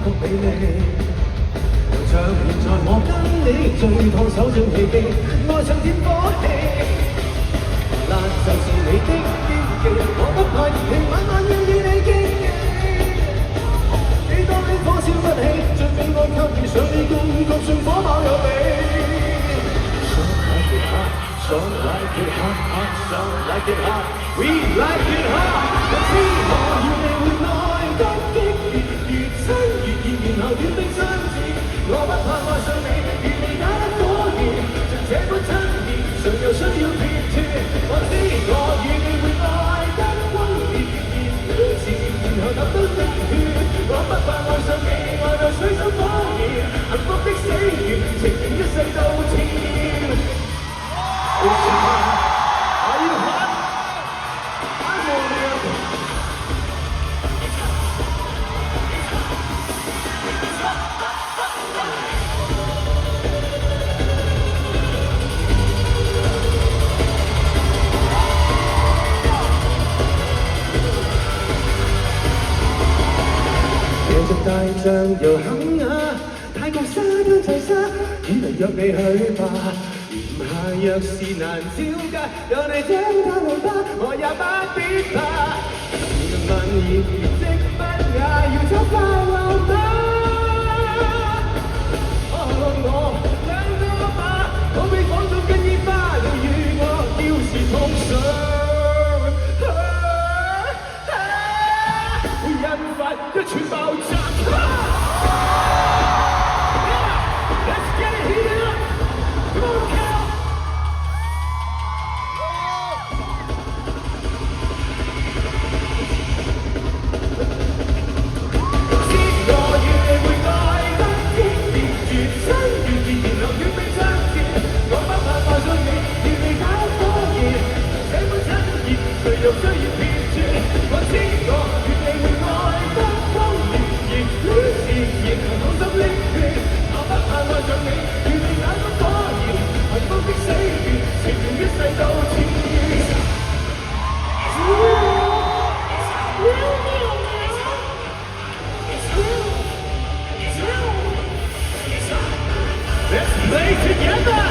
曲美麗。像現在我跟你最燙手掌氣機，愛上點火氣。辣就是你的標記，我不怕熱氣，晚晚要與你傾記。幾多呢火燒不起，最美愛卻遇上你共覺信火炮有你。Some like it hot, some like it hot, we like it hot。我知我與你會愛得激烈，越親越熱，然後短兵相接。我不怕愛上你，與你打得火熱，像這般親熱，誰又需要撇脱？我知我與你會愛得轟烈，熱戀時，然後揼到滴血。我不怕愛上你，愛到水深火熱，幸福的死緣，情願一世都纏。Are you hot? I'm on it. 夜着大象遊肯亞，泰國沙灘齊沙，只能約你去吧。下若是難招架，有你這他來吧，我也不必怕。問熱即不雅，要走快樂嗎？我兩個吧，可比放縱更熱吧，要與我要是碰上，會引發一串爆炸。Let's get it heated up. Come on, Cal. 又需要撇脱，我知我與你會愛得轟烈，熱戀時仍能好心瀝血。我不怕愛上你，與你打得火熱，幸福的死緣，情願一世都纏。Let's play together.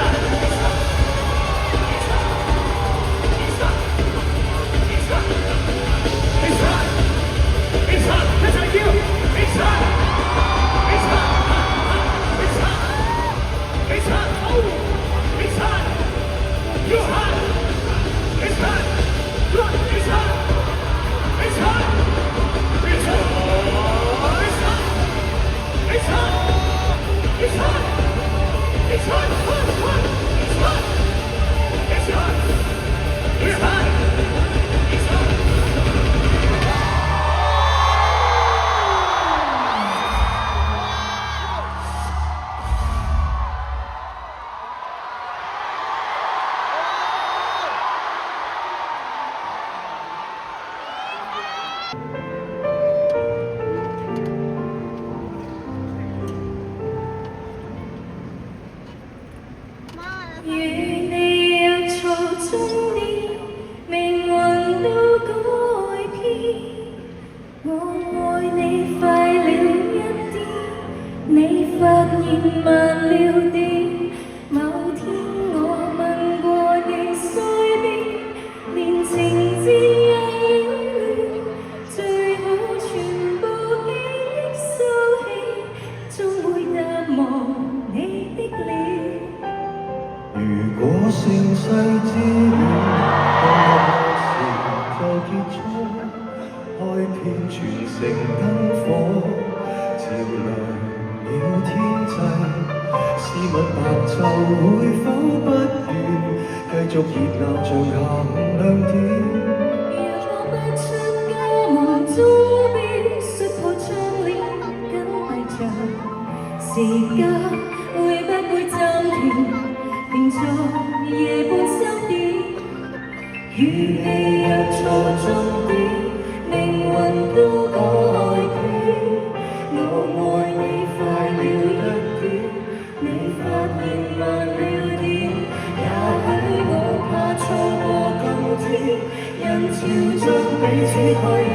人潮將彼此開了，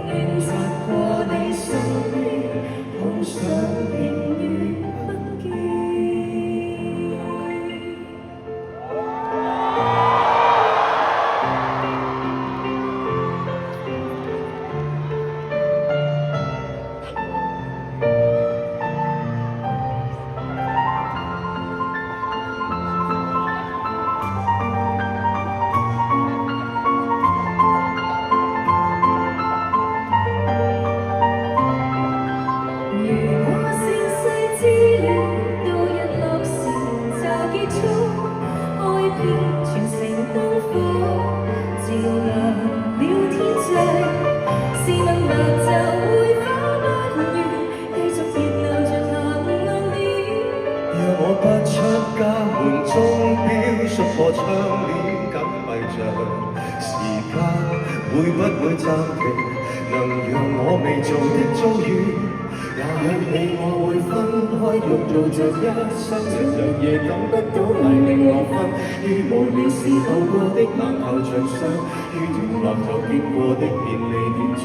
寧願擦過你身邊。會暫停，能讓我未做的遭遇。也許你我會分開，欲做着一雙情日夜等不到黎明黃昏，於無聊時度過的晚後長相，於斷落頭經過的便利店中，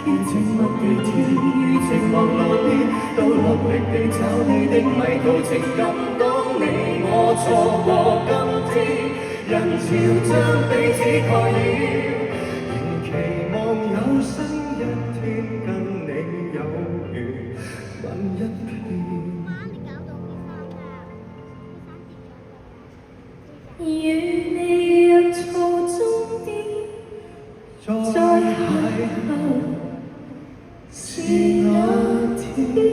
於靜默地鐵，於寂寞路邊，都落力地找你的迷途情感。當你我錯過今天，人潮將彼此蓋掩，仍期望有新一天跟你有緣吻一遍。與你約錯終點，再邂逅是那天。